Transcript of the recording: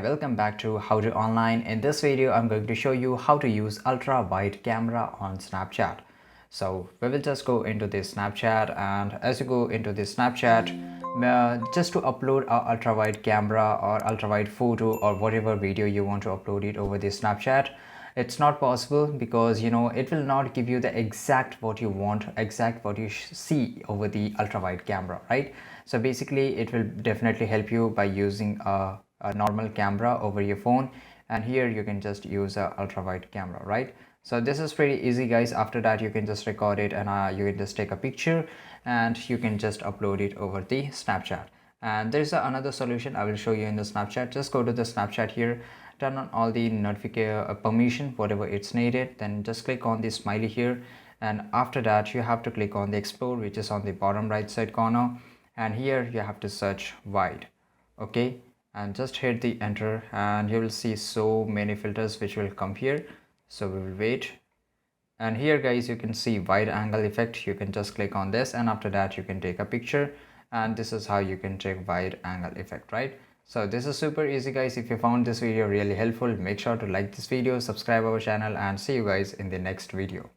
Welcome back to How to Online. In this video, I'm going to show you how to use ultra wide camera on Snapchat. So we will just go into this Snapchat, and as you go into this Snapchat, just to upload a ultra wide camera or ultra wide photo or whatever video you want to upload it over this Snapchat, it's not possible because it will not give you the exact what you want, exact what you see over the ultra wide camera, right? So basically it will definitely help you by using a normal camera over your phone, and here you can just use a ultra wide camera, right? So this is pretty easy, guys. After that you can just record it, and you can just take a picture and you can just upload it over the Snapchat. And there's another solution I will show you in the Snapchat. Just go to the Snapchat here, turn on all the notification permission whatever it's needed, then just click on the smiley here, and after that you have to click on the explore, which is on the bottom right side corner, and here you have to search wide. Okay, and just hit the enter, and you will see so many filters which will come here. So we will wait, and here guys you can see wide angle effect. You can just click on this, and after that you can take a picture, and this is how you can take wide angle effect, right? So this is super easy, guys. If you found this video really helpful, make sure to like this video, subscribe our channel, and see you guys in the next video.